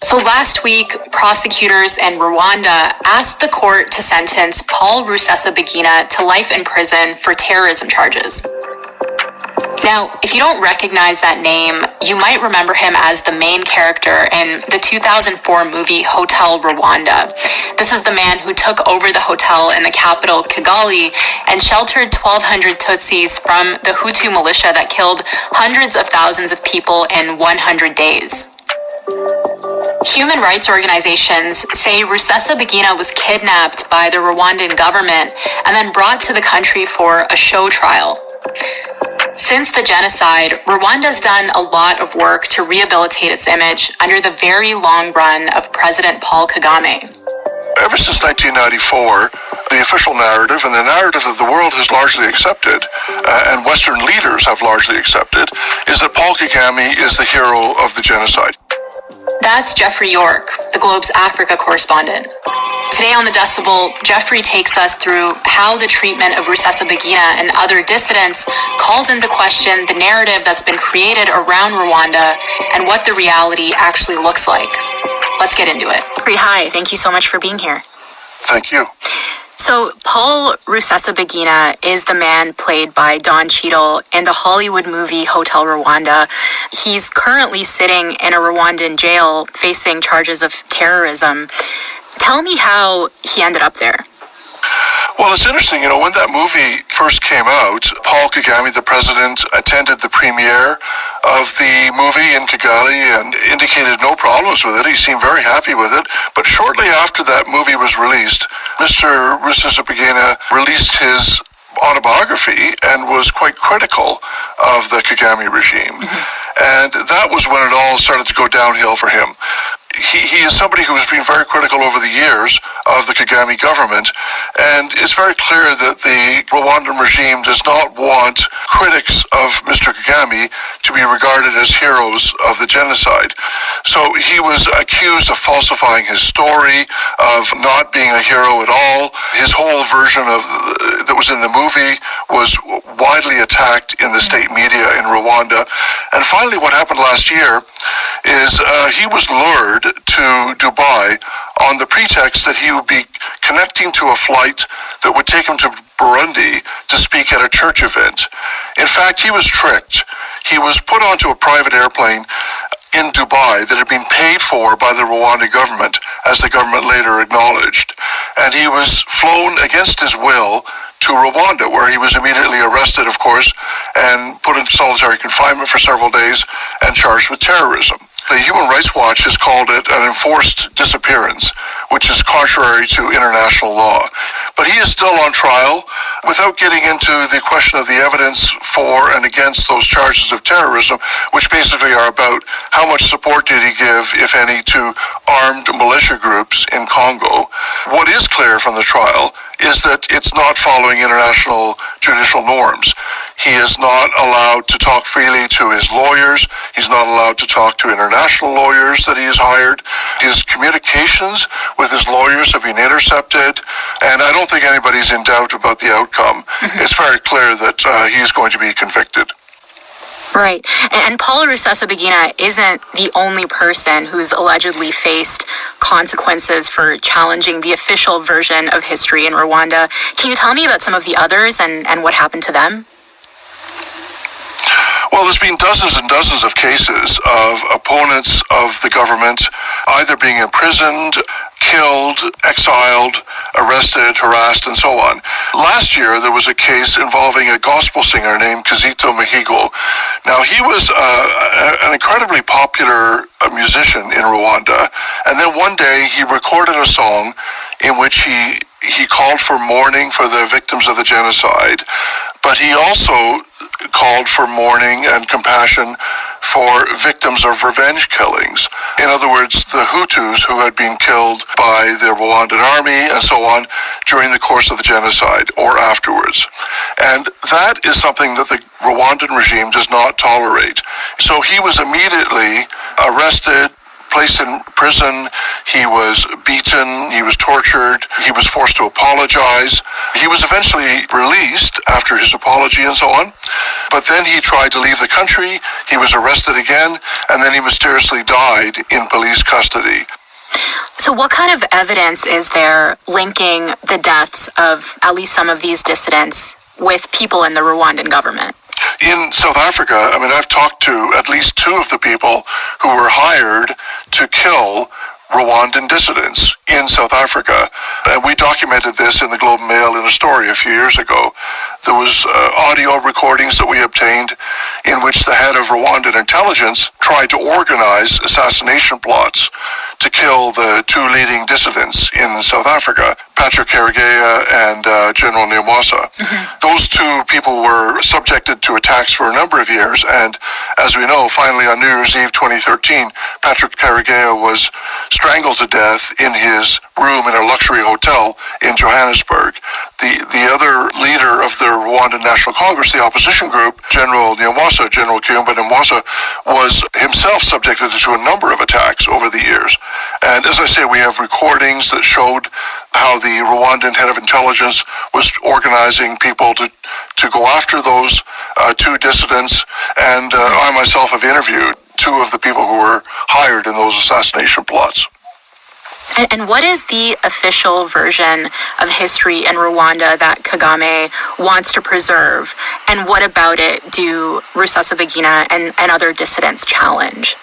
So last week, prosecutors in Rwanda asked the court to sentence Paul Rusesabagina to life in prison for terrorism charges. Now, if you don't recognize that name, you might remember him as the main character in the 2004 movie Hotel Rwanda. This is the man who took over the hotel in the capital, Kigali, and sheltered 1,200 Tutsis from the Hutu militia that killed hundreds of thousands of people in 100 days. Human rights organizations say Rusesabagina was kidnapped by the Rwandan government and then brought to the country for a show trial. Since the genocide, Rwanda's done a lot of work to rehabilitate its image under the very long run of President Paul Kagame. Ever since 1994, the official narrative and the narrative that the world has largely accepted, and Western leaders have largely accepted, is that Paul Kagame is the hero of the genocide. That's Jeffrey York, the Globe's Africa correspondent. Today on The Decibel, Jeffrey takes us through how the treatment of Rusesabagina and other dissidents calls into question the narrative that's been created around Rwanda and what the reality actually looks like. Let's get into it. Hi, thank you so much for being here. Thank you. So Paul Rusesabagina is the man played by Don Cheadle in the Hollywood movie Hotel Rwanda. He's currently sitting in a Rwandan jail facing charges of terrorism. Tell me how he ended up there. Well, it's interesting, when that movie first came out, Paul Kagame, the president, attended the premiere of the movie in Kigali and indicated no problems with it. He seemed very happy with it. But shortly after that movie was released, Mr. Rusesabagina released his autobiography and was quite critical of the Kagame regime. And that was when it all started to go downhill for him. He is somebody who has been very critical over the years of the Kagame government, and it's very clear that the Rwandan regime does not want critics of Mr. Kagame to be regarded as heroes of the genocide. So he was accused of falsifying his story, of not being a hero at all. His whole version of that was in the movie was widely attacked in the state media in Rwanda. And finally, what happened last year is he was lured to Dubai on the pretext that he would be connecting to a flight that would take him to Burundi to speak at a church event. In fact, he was tricked. He was put onto a private airplane in Dubai that had been paid for by the Rwanda government, as the government later acknowledged. And he was flown against his will to Rwanda, where he was immediately arrested, of course, and put into solitary confinement for several days and charged with terrorism. The Human Rights Watch has called it an enforced disappearance, which is contrary to international law. But he is still on trial. Without getting into the question of the evidence for and against those charges of terrorism, which basically are about how much support did he give, if any, to armed militia groups in Congo, what is clear from the trial is that it's not following international judicial norms. He is not allowed to talk freely to his lawyers. He's not allowed to talk to international lawyers that he has hired. His communications with his lawyers have been intercepted, and I don't think anybody's in doubt about the outcome. It's very clear that he's going to be convicted. Right. And Paul Rusesabagina isn't the only person who's allegedly faced consequences for challenging the official version of history in Rwanda. Can you tell me about some of the others and what happened to them? Well, there's been dozens and dozens of cases of opponents of the government either being imprisoned, killed, exiled, arrested, harassed, and so on. Last year, there was a case involving a gospel singer named Kizito Mihigo. Now, he was an incredibly popular musician in Rwanda, and then one day he recorded a song in which he called for mourning for the victims of the genocide, but he also called for mourning and compassion for victims of revenge killings. In other words, the Hutus who had been killed by the Rwandan army and so on during the course of the genocide or afterwards. And that is something that the Rwandan regime does not tolerate. So he was immediately arrested, placed in prison, he was beaten, he was tortured, he was forced to apologize. He was eventually released after his apology and so on, but then he tried to leave the country, he was arrested again, and then he mysteriously died in police custody. So what kind of evidence is there linking the deaths of at least some of these dissidents with people in the Rwandan government? In South Africa, I've talked to at least two of the people who were hired to kill Rwandan dissidents in South Africa. And we documented this in the Globe and Mail in a story a few years ago. There was audio recordings that we obtained in which the head of Rwandan intelligence tried to organize assassination plots to kill the two leading dissidents in South Africa, Patrick Karegeya and General Nyamwasa. Those two people were subjected to attacks for a number of years, and as we know, finally on New Year's Eve 2013, Patrick Karegeya was strangled to death in his room in a luxury hotel in Johannesburg. The other leader of the Rwandan National Congress, the opposition group, General Kayumba Nyamwasa, was himself subjected to a number of attacks over the years. And as I say, we have recordings that showed how the Rwandan head of intelligence was organizing people to go after those two dissidents. And I myself have interviewed two of the people who were hired in those assassination plots. And what is the official version of history in Rwanda that Kagame wants to preserve? And what about it do Rusesabagina and other dissidents challenge?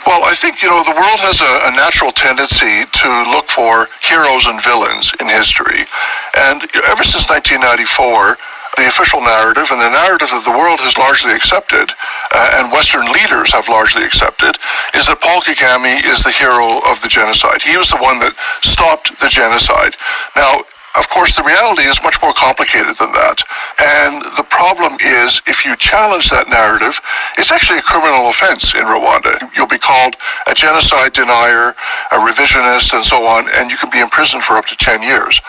Well, I think, the world has a natural tendency to look for heroes and villains in history. And ever since 1994, the official narrative and the narrative that the world has largely accepted, and Western leaders have largely accepted, is that Paul Kagame is the hero of the genocide. He was the one that stopped the genocide. Now, of course, the reality is much more complicated than that. And the problem is, if you challenge that narrative, it's actually a criminal offense in Rwanda. You'll be called a genocide denier, a revisionist, and so on, and you can be imprisoned for up to 10 years.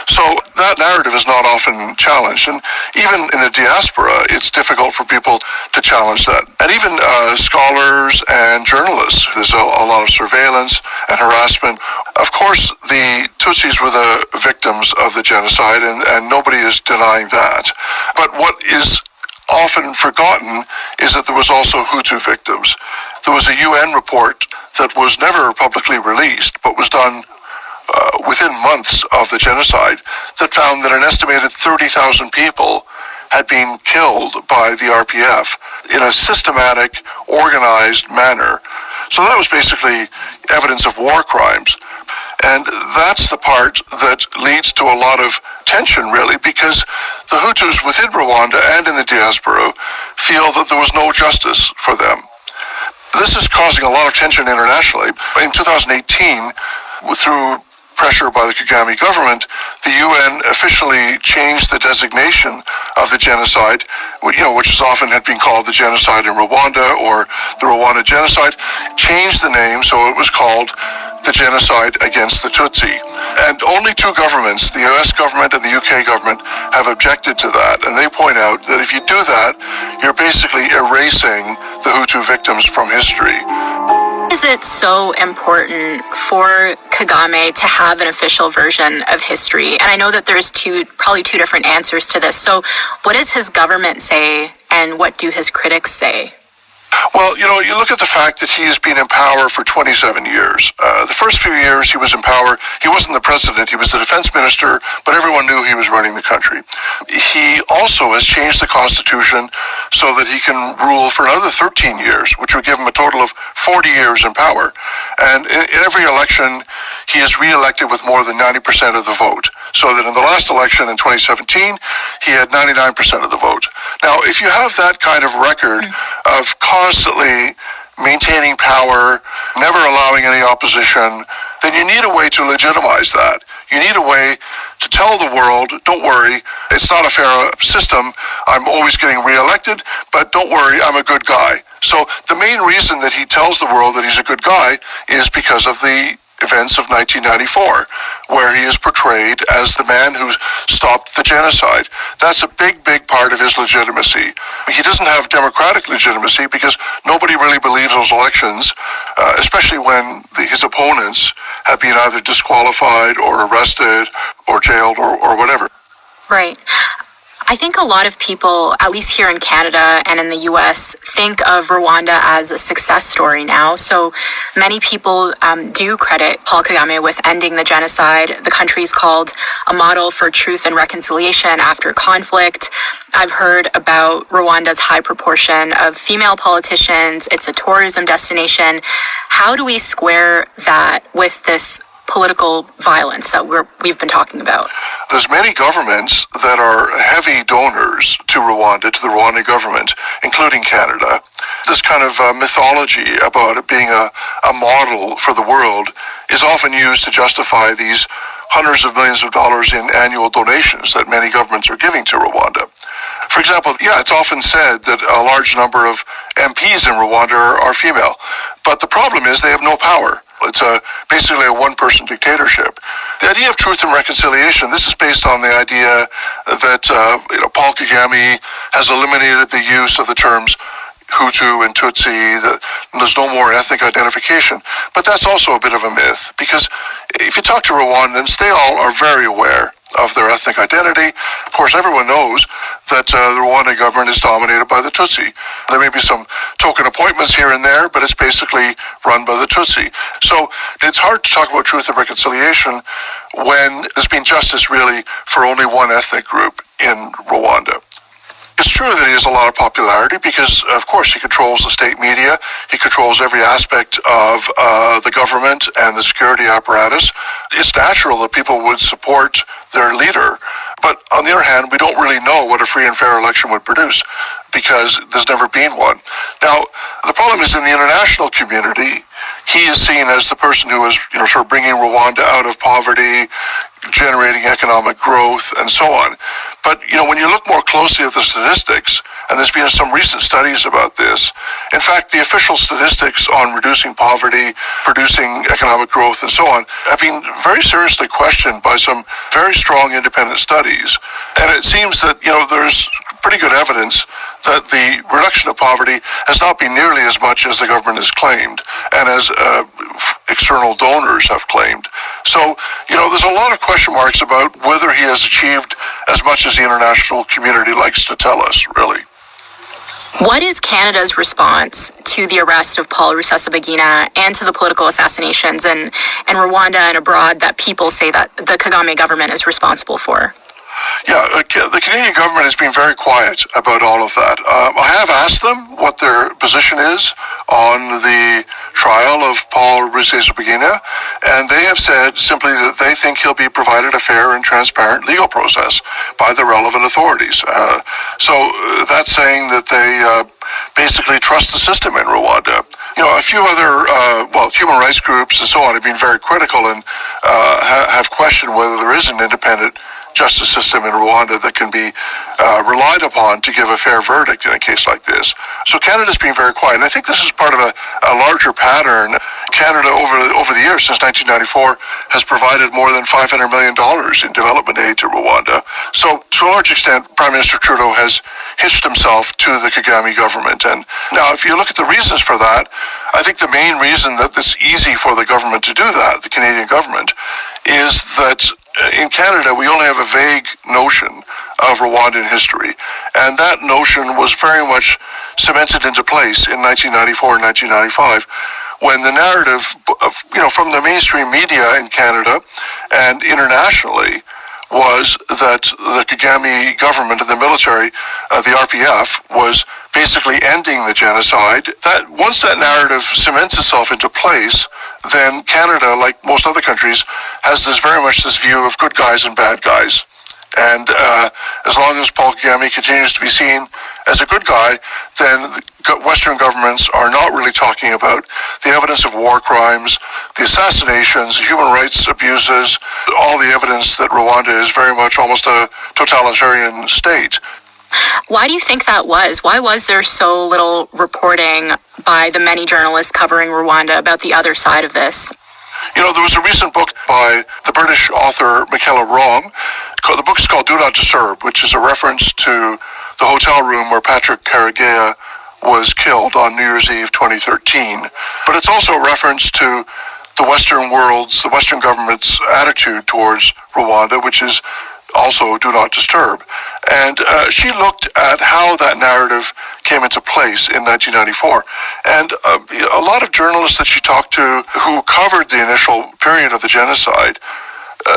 So that narrative is not often challenged. And even in the diaspora, it's difficult for people to challenge that. And even scholars and journalists, there's a lot of surveillance and harassment. Of course, the Tutsis were the victims of the genocide, and nobody is denying that. But what is often forgotten is that there was also Hutu victims. There was a UN report that was never publicly released, but was done within months of the genocide, that found that an estimated 30,000 people had been killed by the RPF in a systematic, organized manner. So that was basically evidence of war crimes. And that's the part that leads to a lot of tension, really, because the Hutus within Rwanda and in the diaspora feel that there was no justice for them. This is causing a lot of tension internationally. In 2018, through pressure by the Kagame government, the UN officially changed the designation of the genocide, which has often had been called the genocide in Rwanda or the Rwanda genocide, changed the name so it was called the genocide against the Tutsi. And only two governments, the US government and the UK government, have objected to that. And they point out that if you do that, you're basically erasing the Hutu victims from history. Is it so important for Kagame to have an official version of history? And I know that there's probably two different answers to this. So what does his government say, and what do his critics say? Well, you look at the fact that he has been in power for 27 years. The first few years he was in power, he wasn't the president, he was the defense minister, but everyone knew he was running the country. He also has changed the constitution so that he can rule for another 13 years, which would give him a total of 40 years in power. And in every election, he is re-elected with more than 90% of the vote. So that in the last election in 2017, he had 99% of the vote. Now, if you have that kind of record of constantly maintaining power, never allowing any opposition, then you need a way to legitimize that. You need a way to tell the world, don't worry, it's not a fair system, I'm always getting re-elected, but don't worry, I'm a good guy. So the main reason that he tells the world that he's a good guy is because of the events of 1994, where he is portrayed as the man who stopped the genocide. That's a big, big part of his legitimacy. He doesn't have democratic legitimacy because nobody really believes those elections, especially when his opponents have been either disqualified or arrested or jailed or whatever. Right. I think a lot of people, at least here in Canada and in the US, think of Rwanda as a success story now. So many people do credit Paul Kagame with ending the genocide. The country's called a model for truth and reconciliation after conflict. I've heard about Rwanda's high proportion of female politicians. It's a tourism destination. How do we square that with this political violence that we've been talking about? There's many governments that are heavy donors to Rwanda, to the Rwandan government, including Canada. This kind of mythology about it being a model for the world is often used to justify these hundreds of millions of dollars in annual donations that many governments are giving to Rwanda. For example, it's often said that a large number of MPs in Rwanda are female, but the problem is they have no power. It's basically a one-person dictatorship. The idea of truth and reconciliation, this is based on the idea that Paul Kagame has eliminated the use of the terms Hutu and Tutsi, that there's no more ethnic identification. But that's also a bit of a myth, because if you talk to Rwandans, they all are very aware of their ethnic identity. Of course, everyone knows that the Rwandan government is dominated by the Tutsi. There may be some token appointments here and there, but it's basically run by the Tutsi. So it's hard to talk about truth and reconciliation when there's been justice really for only one ethnic group in Rwanda. It's true that he has a lot of popularity because, of course, he controls the state media. He controls every aspect of the government and the security apparatus. It's natural that people would support their leader. But on the other hand, we don't really know what a free and fair election would produce because there's never been one. Now, the problem is in the international community, he is seen as the person who is, sort of bringing Rwanda out of poverty, generating economic growth, and so on. But, when you look more closely at the statistics, and there's been some recent studies about this, in fact, the official statistics on reducing poverty, producing economic growth, and so on, have been very seriously questioned by some very strong independent studies. And it seems that, there's pretty good evidence that the reduction of poverty has not been nearly as much as the government has claimed and as external donors have claimed. So, there's a lot of question marks about whether he has achieved as much as the international community likes to tell us, really. What is Canada's response to the arrest of Paul Rusesabagina and to the political assassinations in Rwanda and abroad that people say that the Kagame government is responsible for? Yeah, the Canadian government has been very quiet about all of that. I have asked them what their position is on the trial of Paul Rusesabagina, and they have said simply that they think he'll be provided a fair and transparent legal process by the relevant authorities. So that's saying that they basically trust the system in Rwanda. A few other, human rights groups and so on have been very critical and have questioned whether there is an independent justice system in Rwanda that can be relied upon to give a fair verdict in a case like this. So Canada's been very quiet. And I think this is part of a larger pattern. Canada, over the years, since 1994, has provided more than $500 million in development aid to Rwanda. So to a large extent, Prime Minister Trudeau has hitched himself to the Kagame government. And now, if you look at the reasons for that, I think the main reason that it's easy for the government to do that, the Canadian government, is that in Canada, we only have a vague notion of Rwandan history. And that notion was very much cemented into place in 1994 and 1995 when the narrative from the mainstream media in Canada and internationally was that the Kagame government and the military, the RPF, was basically ending the genocide. That once that narrative cements itself into place, then Canada, like most other countries, has very much this view of good guys and bad guys. And as long as Paul Kagame continues to be seen as a good guy, then Western governments are not really talking about the evidence of war crimes, the assassinations, human rights abuses, all the evidence that Rwanda is very much almost a totalitarian state. Why do you think that was? Why was there so little reporting by the many journalists covering Rwanda about the other side of this? There was a recent book by the British author Michaela Wrong. The book is called Do Not Disturb, which is a reference to the hotel room where Patrick Karegeya was killed on New Year's Eve 2013. But it's also a reference to the Western world's, the Western government's attitude towards Rwanda, which is also Do Not Disturb. And she looked at how that narrative came into place in 1994. And a lot of journalists that she talked to who covered the initial period of the genocide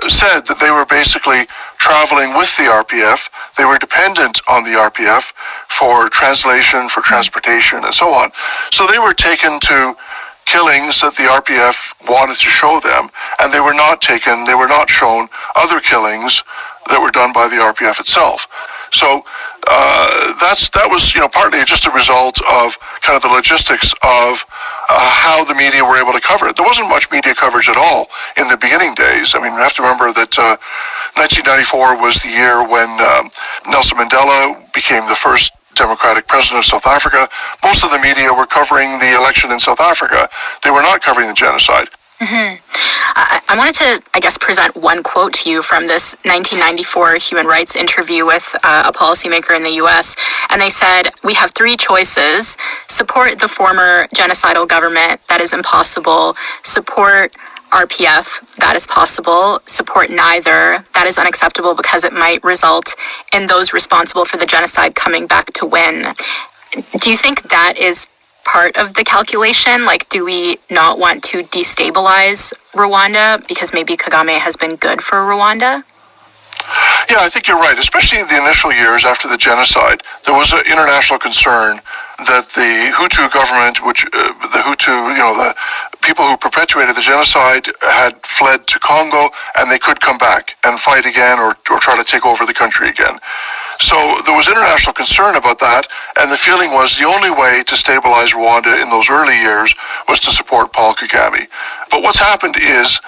said that they were basically traveling with the RPF. They were dependent on the RPF for translation, for transportation, and so on. So they were taken to killings that the RPF wanted to show them, and they were not shown other killings that were done by the RPF itself. So that was partly just a result of kind of the logistics of how the media were able to cover it. There wasn't much media coverage at all in the beginning days. I mean, we have to remember that 1994 was the year when Nelson Mandela became the first democratic president of South Africa. Most of the media were covering the election in South Africa. They were not covering the genocide. Mm-hmm. I wanted to, present one quote to you from this 1994 human rights interview with a policymaker in the U.S. And they said, "We have three choices: support the former genocidal government, that is impossible; support RPF, that is possible; support neither, that is unacceptable because it might result in those responsible for the genocide coming back to win." Do you think that is part of the calculation? Like, do we not want to destabilize Rwanda because maybe Kagame has been good for Rwanda? Yeah, I think you're right. Especially in the initial years after the genocide, there was an international concern that the Hutu government, the Hutu, the people who perpetuated the genocide had fled to Congo, and they could come back and fight again or try to take over the country again. So there was international concern about that, and the feeling was the only way to stabilize Rwanda in those early years was to support Paul Kagame. But what's happened is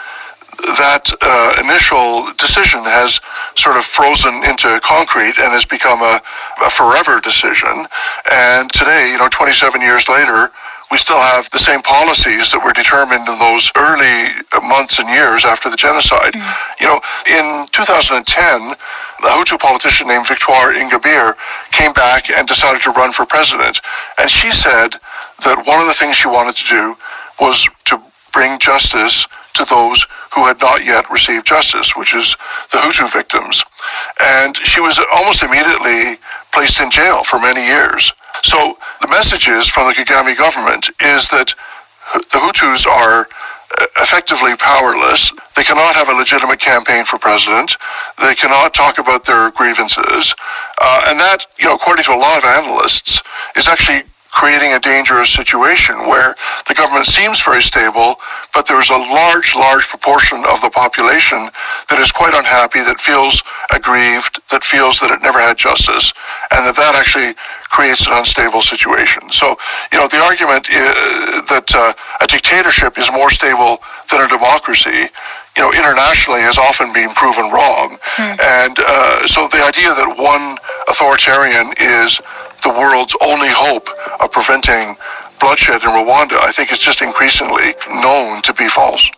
that initial decision has sort of frozen into concrete and has become a forever decision. And today, 27 years later, we still have the same policies that were determined in those early months and years after the genocide. In 2010, a Hutu politician named Victoire Ingabire came back and decided to run for president. And she said that one of the things she wanted to do was to bring justice to those who had not yet received justice, which is the Hutu victims. And she was almost immediately placed in jail for many years. So the messages from the Kagame government is that the Hutus are effectively powerless. They cannot have a legitimate campaign for president. They cannot talk about their grievances. And that, according to a lot of analysts, is actually creating a dangerous situation where the government seems very stable, but there's a large proportion of the population that is quite unhappy, that feels aggrieved, that feels that it never had justice, and that actually creates an unstable situation. So, the argument is that a dictatorship is more stable than a democracy, internationally has often been proven wrong. And so the idea that one authoritarian is the world's only hope of preventing bloodshed in Rwanda, I think is just increasingly known to be false.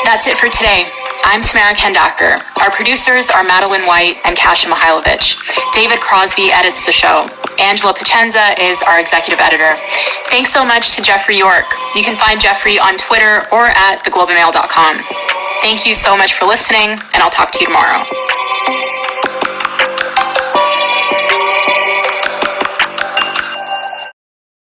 That's it for today. I'm Tamara Kendacker. Our producers are Madeline White and Kasia Mihailovich. David Crosby edits the show. Angela Pacenza is our executive editor. Thanks so much to Jeffrey York. You can find Jeffrey on Twitter or at theglobemail.com. Thank you so much for listening, and I'll talk to you tomorrow.